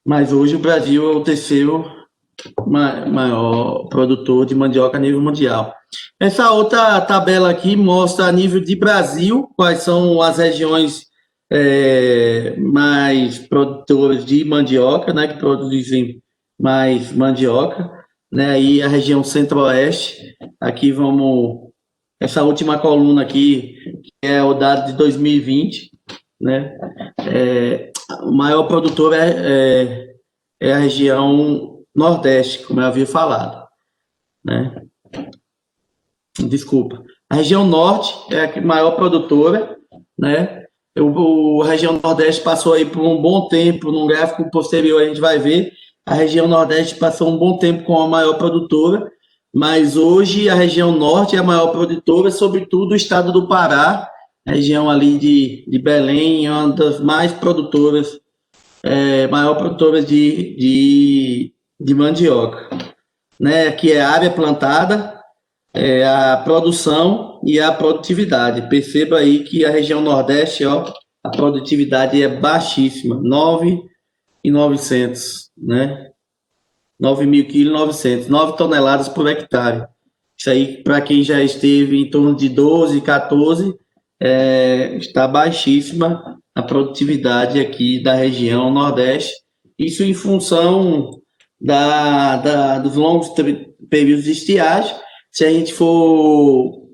mas hoje o Brasil é o terceiro maior produtor de mandioca a nível mundial. Essa outra tabela aqui mostra a nível de Brasil quais são as regiões mais produtoras de mandioca, né, que produzem mais mandioca, né, aí a região centro-oeste. Aqui vamos, essa última coluna aqui, que é o dado de 2020, né, o maior produtor é a região Nordeste, como eu havia falado, né? Desculpa. A região Norte é a maior produtora, né? A região Nordeste passou aí por um bom tempo, num gráfico posterior a gente vai ver, a região Nordeste passou um bom tempo com a maior produtora, mas hoje a região Norte é a maior produtora, sobretudo o estado do Pará, a região ali de Belém, é uma das mais produtoras, maior produtora de mandioca, né? Que é a área plantada, a produção e a produtividade. Perceba aí que a região Nordeste, ó, a produtividade é baixíssima, 9.900, né? 9.000 kg, 9 toneladas por hectare. Isso aí, para quem já esteve em torno de 12, 14, está baixíssima a produtividade aqui da região Nordeste. Isso em função dos longos períodos de estiagem. Se a gente for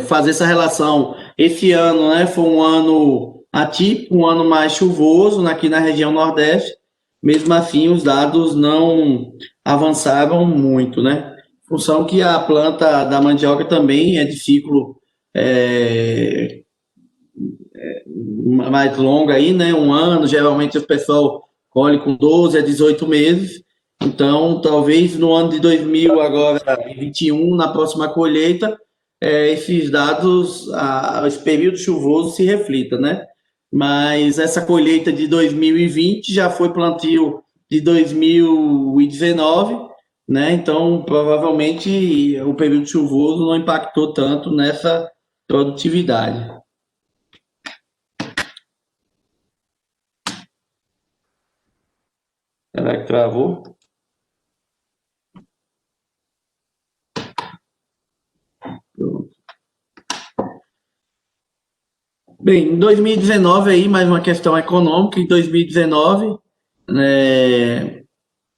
fazer essa relação, esse ano, né, foi um ano atípico, um ano mais chuvoso aqui na região Nordeste. Mesmo assim, os dados não avançaram muito, né? Em função que a planta da mandioca também é de ciclo mais longo aí, né? Um ano, geralmente o pessoal colhe com 12 a 18 meses. Então, talvez no ano de 2021, na próxima colheita, esses dados, esse período chuvoso se reflita, né? Mas essa colheita de 2020 já foi plantio de 2019, né? Então, provavelmente, o período chuvoso não impactou tanto nessa produtividade. Será que travou? Pronto. Bem, em 2019 aí, mais uma questão econômica, em 2019,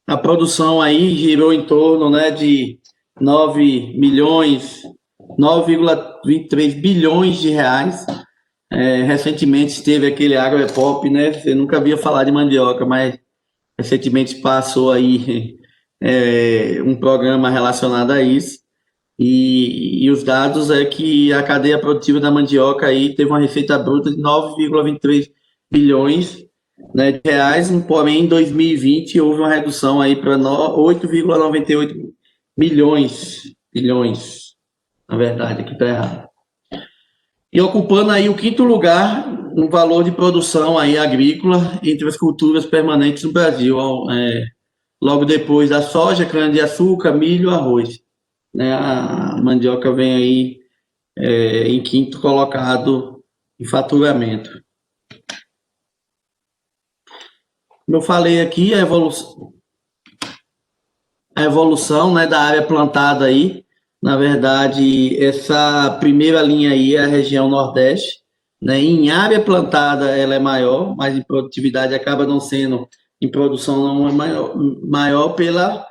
a produção aí girou em torno, né, de 9,23 bilhões de reais. Recentemente teve aquele Agropop, né, você nunca havia falar de mandioca, mas recentemente passou aí um programa relacionado a isso. E os dados é que a cadeia produtiva da mandioca aí teve uma receita bruta de 9,23 bilhões, né, de reais, porém em 2020 houve uma redução aí para 8,98 bilhões, na verdade, aqui está errado. E ocupando aí o quinto lugar no valor de produção aí agrícola entre as culturas permanentes no Brasil, logo depois da soja, cana-de-açúcar, milho, arroz. Né, a mandioca vem aí em quinto colocado em faturamento. Como eu falei aqui, a evolução, né, da área plantada aí, na verdade, essa primeira linha aí é a região Nordeste, né, em área plantada ela é maior, mas em produtividade acaba não sendo, em produção não é maior pela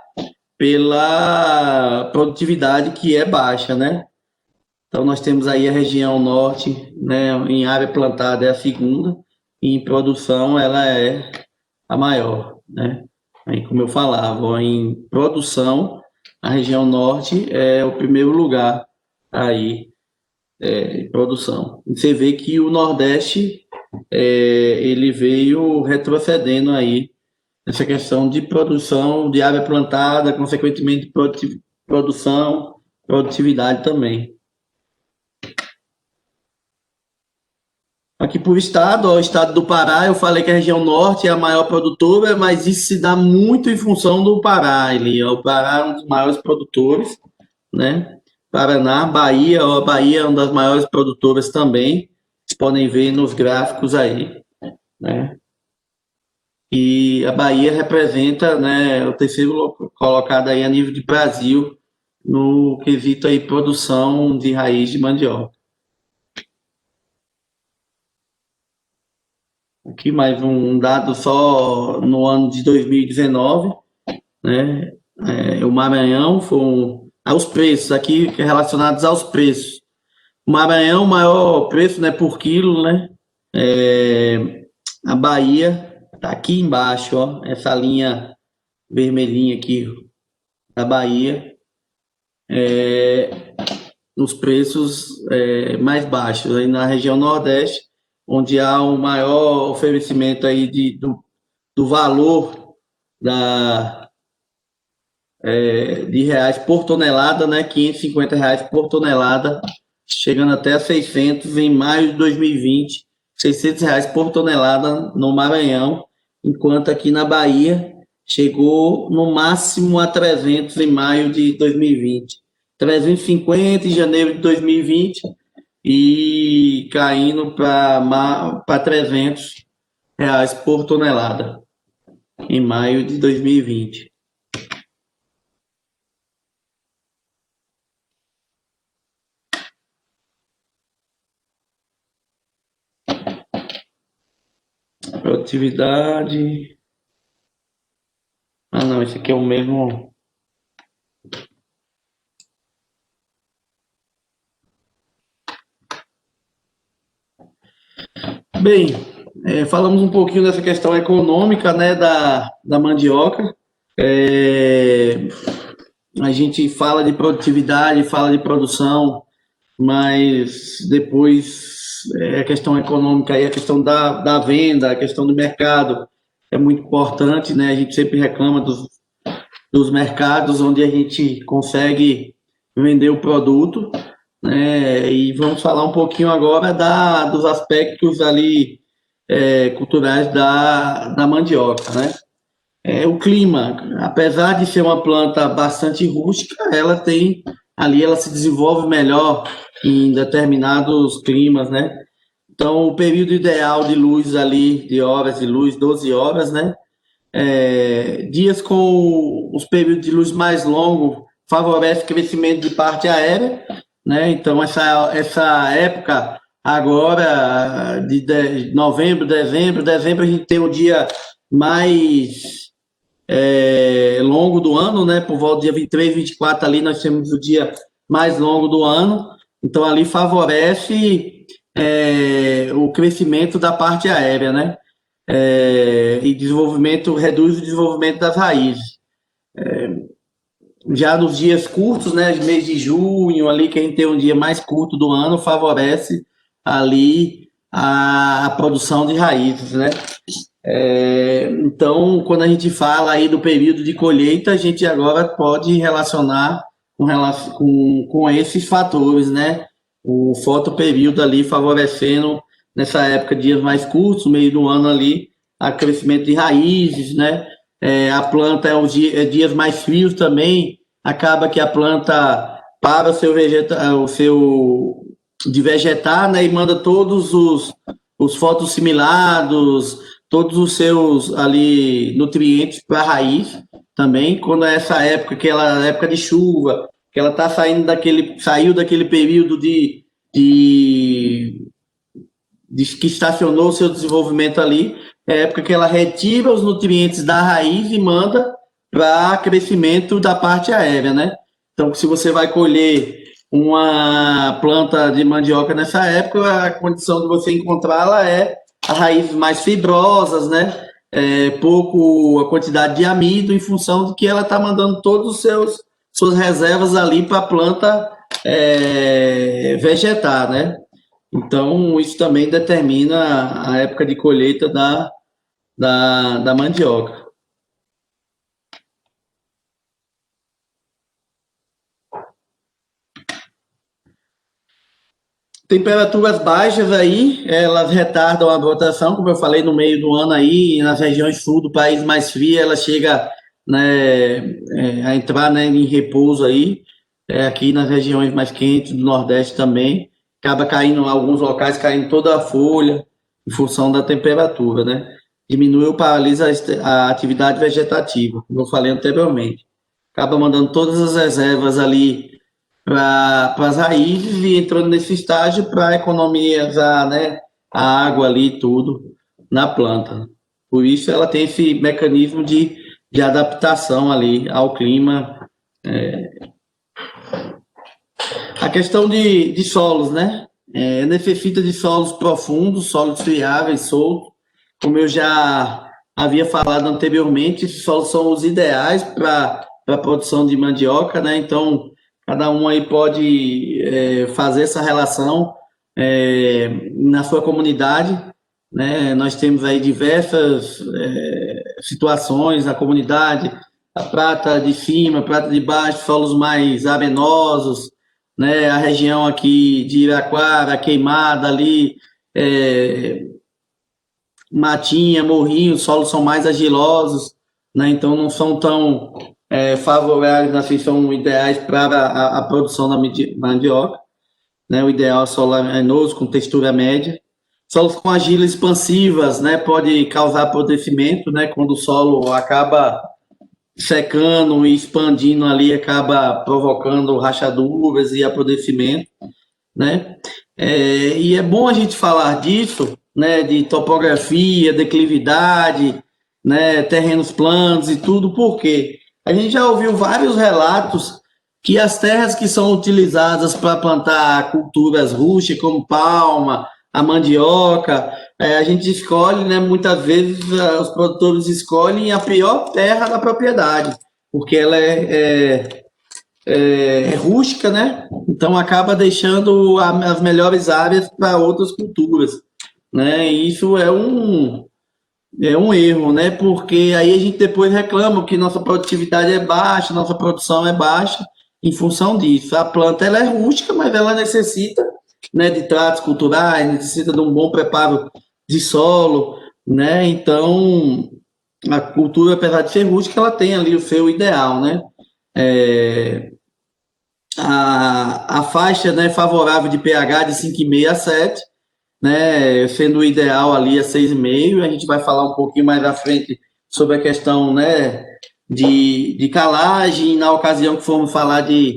produtividade que é baixa, né? Então, nós temos aí a região norte, né, em área plantada é a segunda, e em produção ela é a maior, né? Aí, como eu falava, em produção, a região norte é o primeiro lugar aí em produção. E você vê que o Nordeste, ele veio retrocedendo aí essa questão de produção, de área plantada, consequentemente produção, produtividade também. Aqui por estado, ó, o estado do Pará, eu falei que a região norte é a maior produtora, mas isso se dá muito em função do Pará. O Pará é um dos maiores produtores, né? Paraná, Bahia, ó, a Bahia é uma das maiores produtoras também. Vocês podem ver nos gráficos aí, né? e a Bahia representa, né, o terceiro colocado aí a nível de Brasil no quesito aí produção de raiz de mandioca. Aqui mais um dado só no ano de 2019, né? O Maranhão os preços aqui relacionados aos preços. O Maranhão, maior preço, né, por quilo, né? A Bahia tá aqui embaixo, ó, essa linha vermelhinha aqui da Bahia, nos preços mais baixos, aí na região Nordeste, onde há um maior oferecimento aí do valor de reais por tonelada, né? R$ 550 por tonelada, chegando até a 600 em maio de 2020, R$ 600 por tonelada no Maranhão, enquanto aqui na Bahia chegou no máximo a 300 em maio de 2020, 350 em janeiro de 2020 e caindo para R$ 300 por tonelada em maio de 2020. Produtividade. Ah, não, esse aqui é o mesmo. Bem, falamos um pouquinho dessa questão econômica, né, da mandioca. A gente fala de produtividade, fala de produção, mas depois a questão econômica e a questão da venda, a questão do mercado é muito importante, né? A gente sempre reclama dos mercados onde a gente consegue vender o produto, né? E vamos falar um pouquinho agora dos aspectos ali culturais da mandioca, né? O clima, apesar de ser uma planta bastante rústica, ela se desenvolve melhor em determinados climas, né? Então, o período ideal de luz ali, de horas de luz, 12 horas, né? Dias com os períodos de luz mais longos favorece o crescimento de parte aérea, né? Então, essa época agora de novembro, dezembro a gente tem o dia mais longo do ano, né? Por volta do dia 23, 24 ali nós temos o dia mais longo do ano, então ali favorece o crescimento da parte aérea, né? E reduz o desenvolvimento das raízes. Já nos dias curtos, né? Mês de junho, ali que a gente tem um dia mais curto do ano, favorece ali a produção de raízes, né? Então, quando a gente fala aí do período de colheita, a gente agora pode relacionar com esses fatores, né? O fotoperíodo ali favorecendo, nessa época, dias mais curtos, meio do ano ali, a crescimento de raízes, né? A planta dias mais frios também, acaba que a planta para o seu de vegetar, né? E manda todos os fotossimilados, todos os seus ali nutrientes para a raiz também, quando é essa época, aquela época de chuva, que ela está saiu daquele período que estacionou o seu desenvolvimento ali, é a época que ela retira os nutrientes da raiz e manda para crescimento da parte aérea, né? Então, se você vai colher uma planta de mandioca nessa época, a condição de você encontrá-la é as raízes mais fibrosas, né? Pouco a quantidade de amido, em função de que ela está mandando todos os suas reservas ali para a planta vegetar, né? Então, isso também determina a época de colheita da mandioca. Temperaturas baixas aí, elas retardam a brotação, como eu falei, no meio do ano aí, nas regiões sul do país mais fria, ela chega, né, a entrar, né, em repouso aí, aqui nas regiões mais quentes do Nordeste também, acaba caindo, em alguns locais, caindo toda a folha, em função da temperatura, né? diminui ou paralisa a atividade vegetativa, como eu falei anteriormente. Acaba mandando todas as reservas ali para as raízes e entrando nesse estágio para economizar, né, a água ali e tudo na planta. Por isso ela tem esse mecanismo de adaptação ali ao clima. A questão de solos, né? Necessita de solos profundos, solos friáveis, soltos. Como eu já havia falado anteriormente, esses solos são os ideais para a produção de mandioca, né? Então, cada um aí pode fazer essa relação na sua comunidade, né? Nós temos aí diversas situações na comunidade, a prata de cima, a prata de baixo, solos mais arenosos, né? A região aqui de Iraquara, Queimada ali, Matinha, Morrinho, os solos são mais argilosos, né? Então não são tão favoráveis, assim, são ideais para a produção da mandioca, né? O ideal é solo arenoso, com textura média. Solos com argilas expansivas, né? Pode causar apodrecimento, né? Quando o solo acaba secando e expandindo ali, acaba provocando rachaduras e apodrecimento, né? E é bom a gente falar disso, né? De topografia, declividade, né? Terrenos planos e tudo, porque a gente já ouviu vários relatos que as terras que são utilizadas para plantar culturas rústicas, como palma, a mandioca, a gente escolhe, né? Muitas vezes os produtores escolhem a pior terra da propriedade, porque ela é rústica, né? Então acaba deixando as melhores áreas para outras culturas, né? E isso é um erro, né? Porque aí a gente depois reclama que nossa produtividade é baixa, nossa produção é baixa em função disso. A planta ela é rústica, mas ela necessita, né, de tratos culturais, necessita de um bom preparo de solo, né? Então a cultura, apesar de ser rústica, ela tem ali o seu ideal, né? É, a faixa, né, favorável de pH de 5,5 a 7, né, sendo o ideal ali a 6,5. A gente vai falar um pouquinho mais à frente sobre a questão, né, de calagem. Na ocasião que formos falar de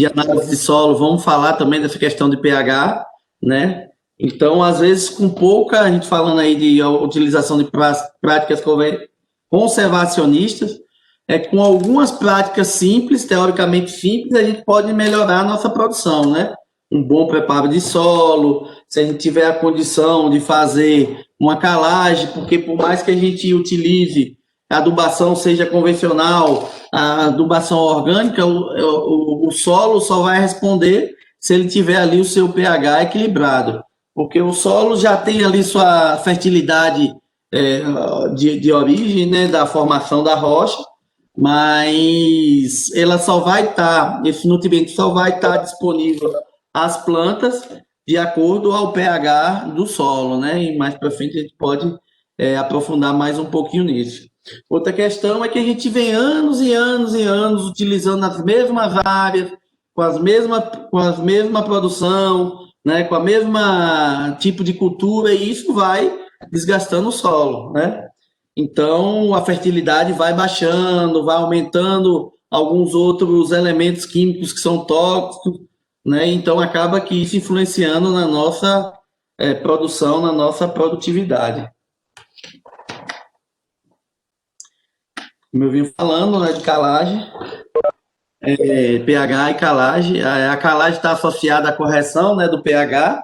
análise de solo, vamos falar também dessa questão de pH, né? Então, às vezes, com pouca, a gente falando aí de utilização de práticas conservacionistas, com algumas práticas simples, teoricamente simples, a gente pode melhorar a nossa produção, né? Um bom preparo de solo, se a gente tiver a condição de fazer uma calagem, porque por mais que a gente utilize a adubação seja convencional, a adubação orgânica, o solo só vai responder se ele tiver ali o seu pH equilibrado, porque o solo já tem ali sua fertilidade de origem, né, da formação da rocha, mas ela só vai estar, esse nutriente só vai estar disponível às plantas de acordo ao pH do solo, né? E mais para frente a gente pode aprofundar mais um pouquinho nisso. Outra questão é que a gente vem anos e anos e anos utilizando as mesmas áreas, com a mesma produção, né? Com a mesma tipo de cultura, e isso vai desgastando o solo, né? Então, a fertilidade vai baixando, vai aumentando alguns outros elementos químicos que são tóxicos, né? Então, acaba que isso influenciando na nossa produção, na nossa produtividade. Como eu vim falando, né, de calagem, pH e calagem. A calagem está associada à correção, né, do pH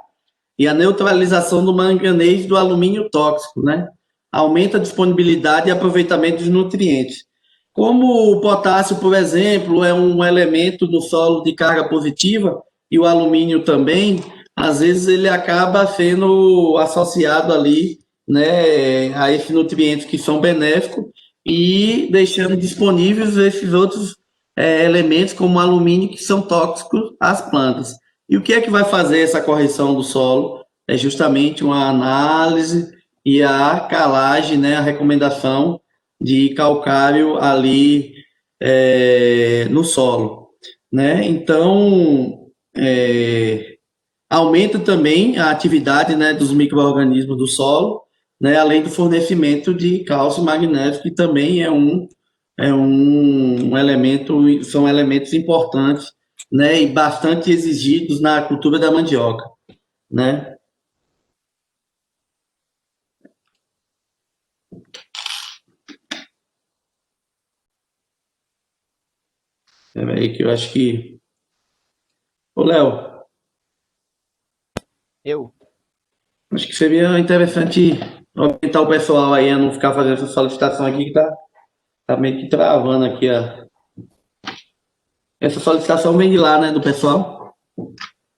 e à neutralização do manganês e do alumínio tóxico, né? Aumenta a disponibilidade e aproveitamento dos nutrientes. Como o potássio, por exemplo, é um elemento do solo de carga positiva, e o alumínio também, às vezes ele acaba sendo associado ali, né, a esses nutrientes que são benéficos e deixando disponíveis esses outros elementos, como o alumínio, que são tóxicos às plantas. E o que é que vai fazer essa correção do solo? É justamente uma análise e a calagem, né, a recomendação de calcário ali no solo, né? Então, aumenta também a atividade, né, dos micro-organismos do solo, né, além do fornecimento de cálcio e magnésio, que também é um elemento, são elementos importantes, né, e bastante exigidos na cultura da mandioca, né? É aí que eu acho que... Ô, Léo, Eu? acho que seria interessante orientar o pessoal aí a não ficar fazendo essa solicitação aqui, que tá meio que travando aqui. Essa solicitação vem de lá, né, do pessoal.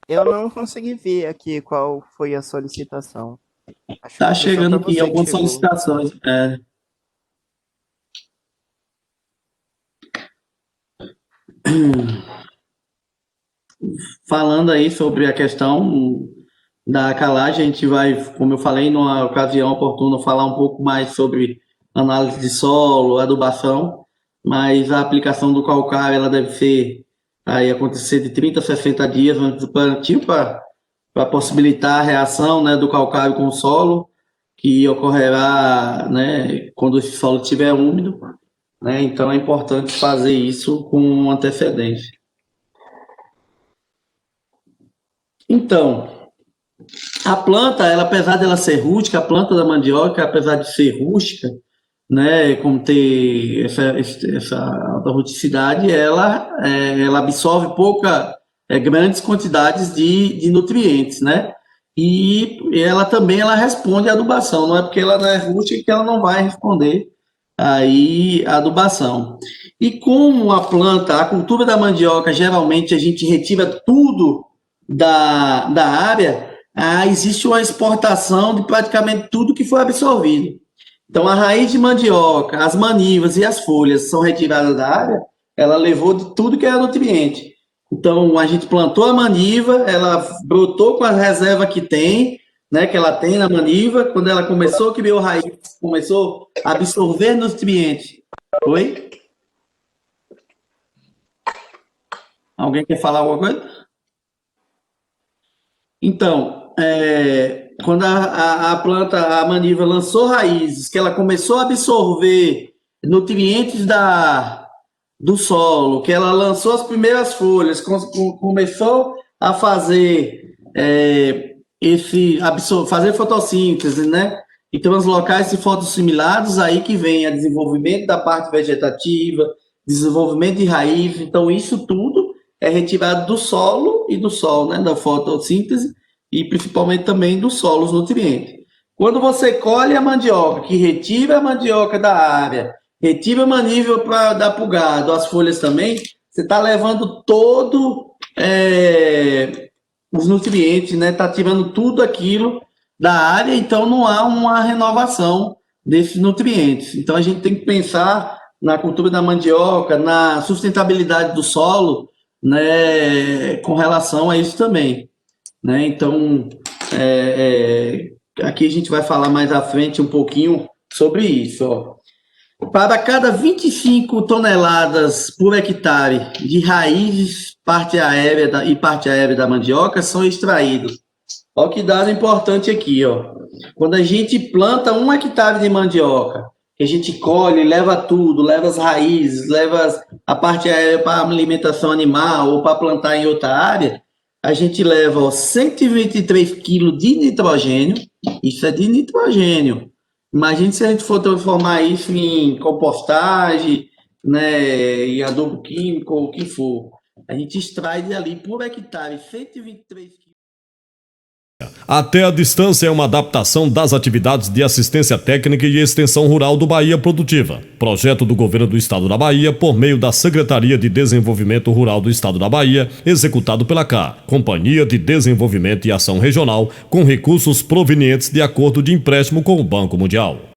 Eu não consegui ver aqui qual foi a solicitação. Acho Tá que foi só chegando para aqui você que algumas chegou. solicitações. Falando aí sobre a questão da calagem, a gente vai, como eu falei, numa ocasião oportuna, falar um pouco mais sobre análise de solo, adubação, mas a aplicação do calcário ela deve ser aí acontecer de 30 a 60 dias antes do plantio para possibilitar a reação, né, do calcário com o solo, que ocorrerá, né, quando esse solo estiver úmido, né? Então é importante fazer isso com antecedência. Então, a planta, ela, apesar dela ser rústica, a planta da mandioca, apesar de ser rústica, né, como ter essa alta rusticidade, ela absorve grandes quantidades de nutrientes, né? E ela também ela responde à adubação, não é porque ela não é rústica que ela não vai responder aí à adubação. E como a planta, a cultura da mandioca, geralmente a gente retira tudo da área, existe uma exportação de praticamente tudo que foi absorvido. Então, a raiz de mandioca, as manivas e as folhas são retiradas da área, ela levou de tudo que era nutriente. Então, a gente plantou a maniva, ela brotou com as reservas que tem, né, que ela tem na maniva, quando ela começou, criou raiz, começou a absorver nutrientes. Oi? Alguém quer falar alguma coisa? Então, quando a planta, a maniva lançou raízes, que ela começou a absorver nutrientes do solo, que ela lançou as primeiras folhas, começou a fazer fazer fotossíntese, né? E translocar esses fotossimilados, aí que vem o desenvolvimento da parte vegetativa, desenvolvimento de raiz. Então, isso tudo é retirado do solo e do sol, né? Da fotossíntese e principalmente também dos solos nutrientes. Quando você colhe a mandioca, que retira a mandioca da área, retira a maniva para dar para o gado, as folhas também, você está levando todo os nutrientes, né? Está tirando tudo aquilo da área, então não há uma renovação desses nutrientes. Então a gente tem que pensar na cultura da mandioca, na sustentabilidade do solo, né? Com relação a isso também, né? Então aqui a gente vai falar mais à frente um pouquinho sobre isso, ó. Para cada 25 toneladas por hectare de raízes, parte aérea e parte aérea da mandioca são extraídos. Olha que dado importante aqui, ó. Quando a gente planta 1 hectare de mandioca, que a gente colhe, leva tudo, leva as raízes, leva a parte aérea para alimentação animal ou para plantar em outra área, a gente leva, ó, 123 quilos de nitrogênio. Isso é de nitrogênio. Imagine se a gente for transformar isso em compostagem, né, em adubo químico, ou o que for. A gente extrai dali por hectare 123 quilos. Até a distância é uma adaptação das atividades de assistência técnica e extensão rural do Bahia Produtiva. Projeto do Governo do Estado da Bahia por meio da Secretaria de Desenvolvimento Rural do Estado da Bahia, executado pela CA, Companhia de Desenvolvimento e Ação Regional, com recursos provenientes de acordo de empréstimo com o Banco Mundial.